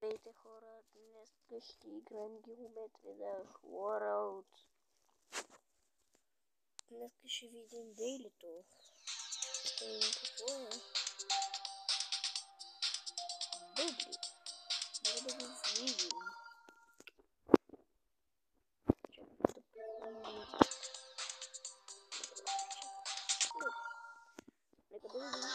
Здравейте хора, днес ще играем Geometry Dash World. Днес ще видим дейлито. Ще видим какво е. Добре, да го видим. Нека да видим.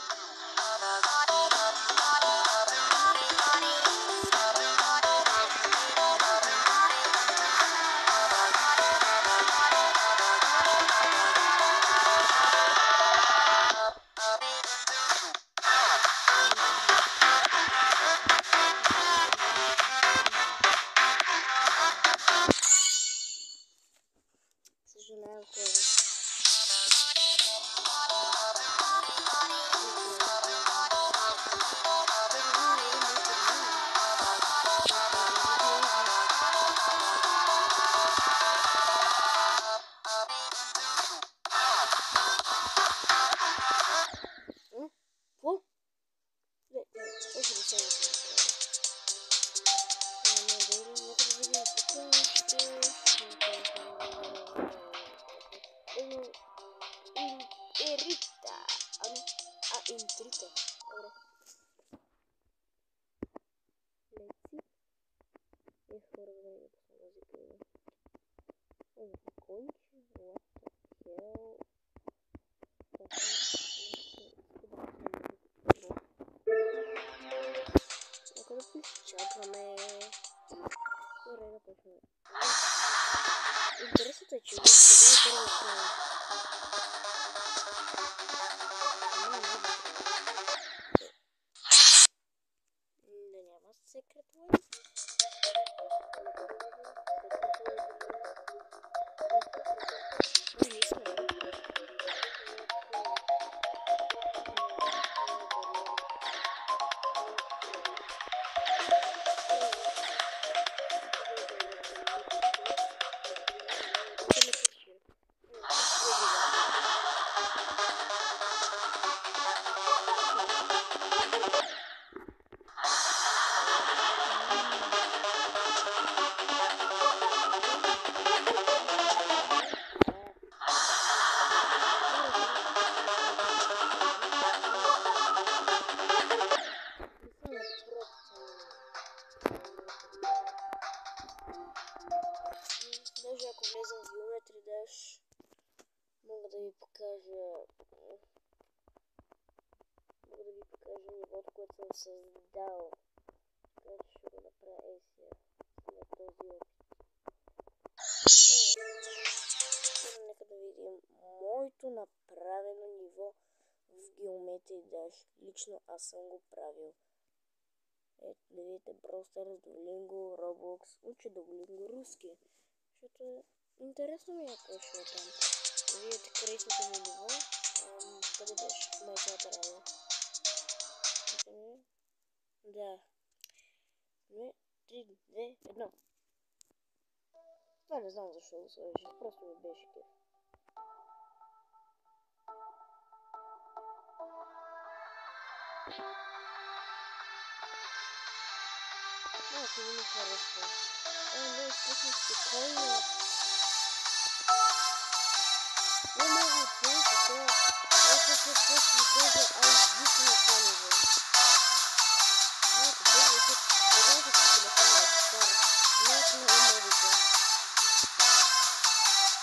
Съжалявам, Интрита. Добре. Леци. Хора, да не пусна музика. Кончи. What the hell? Нека да изчакаме. Добре, да почнем. Интересното е, че къде е първо края. Да няма секрет лайф. Даже ако влезем в Geometry Dash, мога да ви покажа нивото, което съм създал. Така че ще го направя сега след този опит. Нека да видим моето направено ниво в Geometry Dash. Лично аз съм го правил. Ето да видите Brawl Stars, Duolingo, Roblox, уча Duolingo руски. Защото интересно ми е какво ще е там. Да видите кресното ми ниво. Къде беше? В майчата радио. Да. 2, 3, 2, 1. Това не знам защо го сложиш. Просто ми беше кеф. Малко не ми харесва. Не, изпусна спокойно. Не мога да получа това. Ето се просто ми кажа, дито на това ниво. Малко бързо се погледнете с телефона от стара. Малко на умовите.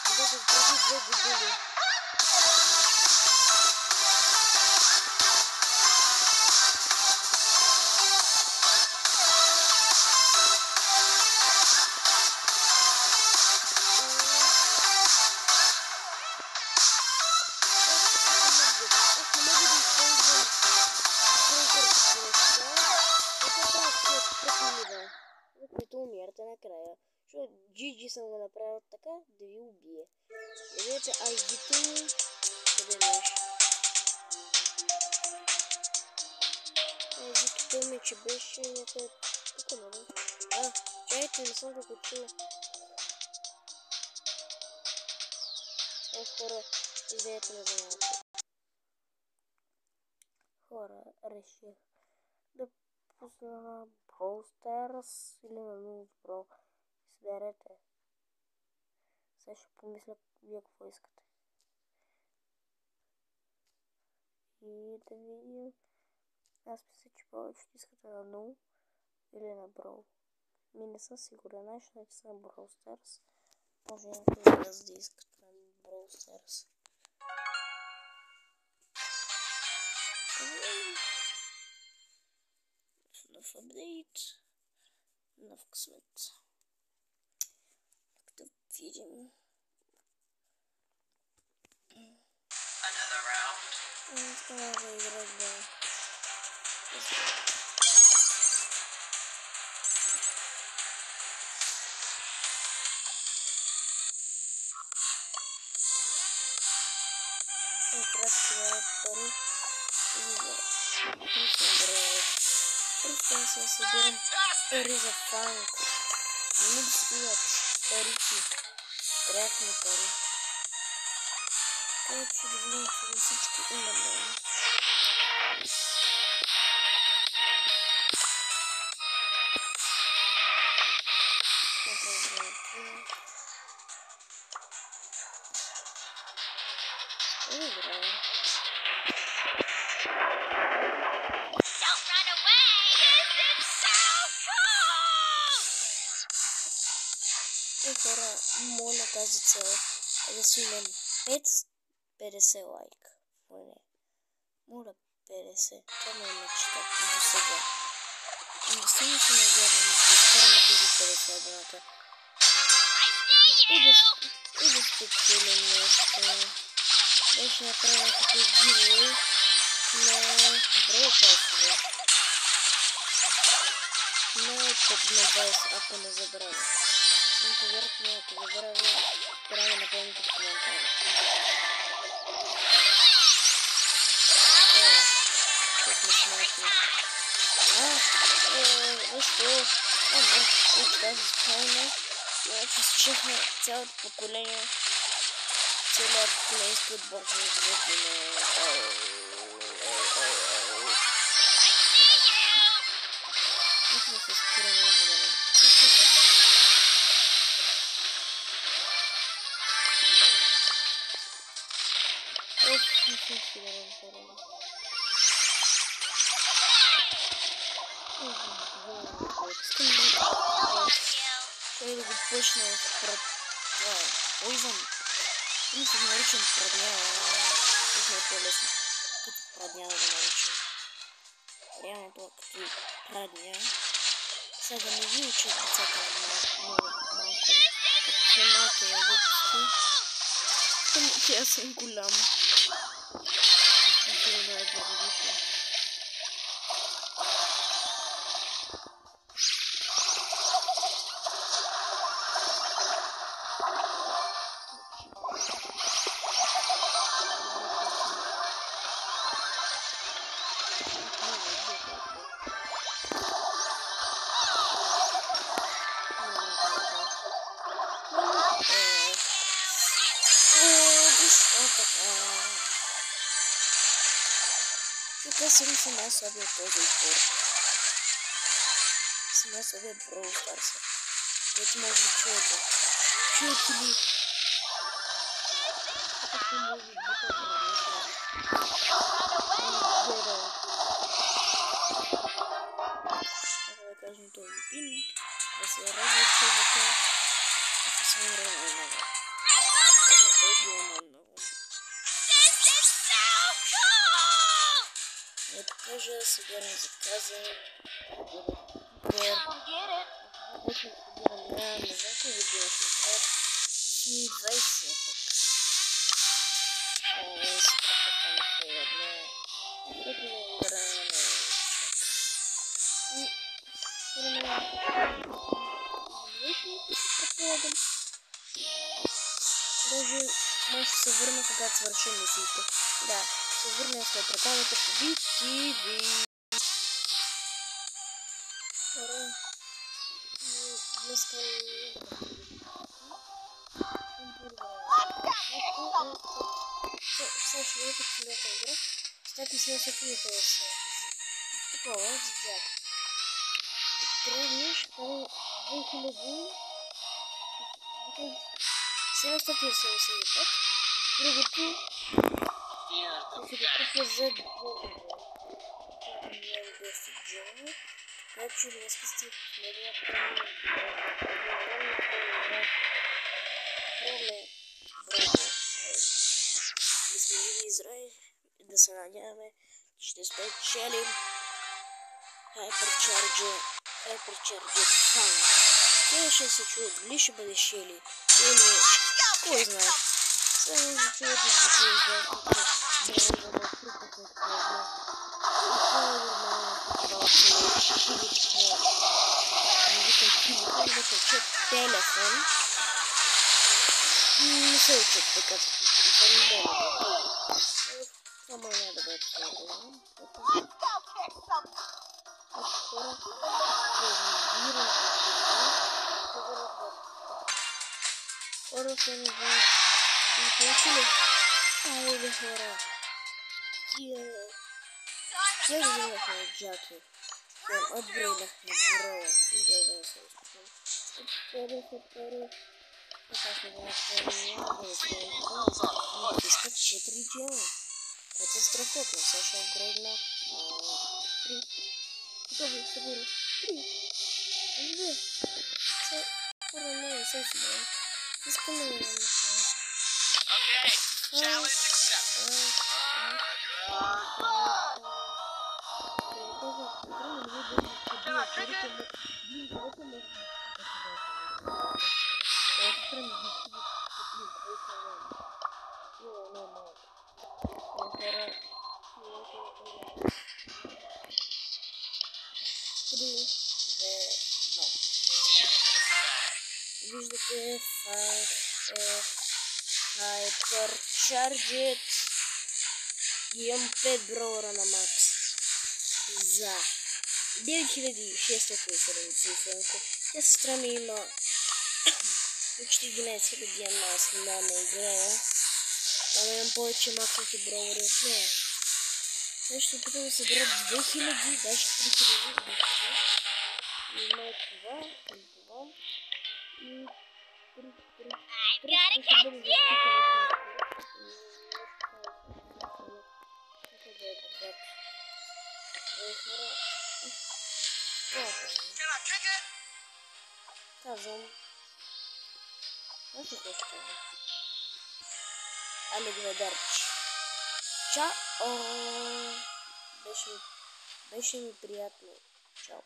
Защото преди 2 години. Които умирате накрая. Защото GG съм го направил така, да ви убие. Да видите ID-то. Къде беше? ID-то помня, че беше някъде... Тук не бе. Чайте, не съм го качил. Хора, извинете ме за малко. Хора, реших да пусна Brawl Stars или на Minus Brawl. Изберете. Сега ще помисля вие какво искате. И да видим. Аз мисля, че повечето искате на No или на Brawl. Не съм сигурен. Нещо написа на Brawl Stars. Може някой от вас да искат на Brawl Stars. Нов апдейт. Нов късмет. Да видим. Искам да играть, да. Кратко да пари. Просто се събирам пари за фанк. Не ми достигат парите. Трябват ми пари. Така че да видим, че всички имаме. Хора, моля тази цел да свинем 50 лайка. Моля 50. Това ме е мечта до сега. Сигурно се не гледам да изкараме тези 50 абоната. И да спечелим нещо. Беше направим някакви гивои на Brawl Pass-ове. Не под на 20, ако не забравя. Но повярвайте ми, ако забравя, трябва да напомните в коментарите. Как ме смятам. Защо? Ето тази спална. Значи изчехме цялото поколение. Целият поколенски отбор за изглеждане. Нека да се спираме на време. Не съм сигурен за време. Искам да го пъшна пред Poison. Не се наричам прадня, това е по-лесно. Като прадня да го наричам. Реално това като прадня. Сега да не ви учат децата на малко. Като са малко на глупости. Само че аз съм голям. Искам да е благодарите. Тук съм най-слабия от този отбор. Съм най-слабия Brawl Stars. Което може да чуете. Чуете ли? Както може да бъде върнете. Да кажем този пин. Да се радва човека. И да се умре най-много. Той е било най-много. Не покажа, сега не заказа. Вече събирам не знам какво видео ще направят. 20 пък. Си прекъпвам се едно. Което не играя на предполагам. Даже може да се върна, когато свършим мисиите. Да, се върнем след рекламата по BTV. Хора, днес сега ще видите последната игра. Стати се на 50. Такова, с джак. тръгнеш към 2775. Другото се докупва за 2 милиона 200 джема. Така че днес сте в медията да се надяваме, че ще спечелим Hypercharger Fang. Следващия се чуят дали ще бъде Шели или кой знае. Само да чуят и звуки телефон. Не се учат така с телефон, не е. Това няма да бъде това. Хора се не знае. И получили. Айде хора. Тия вземахме джаки. Апгрейднахме броя. Никога да се изпочвам. Пари. Така сме го направили. Искат 4 джема. Което е страхотно. Сега ще апгрейдна 3. Готово, сигурно. 3. 2. Хора, не, се сигурно. Искаме да имаме това. Виждате, Hypercharger. Имам 5 броуъра на макс. За 9677. Тя сестра ми има почти 11 000 аз да не играя. Ама имам повече максовки броуъри от нея. Сега ще опитам да събера 2000, даже 3000. Има това и 3. Казвам. Аз не казвам. Алигведерчи. Чао! Беше ми приятно. Чао.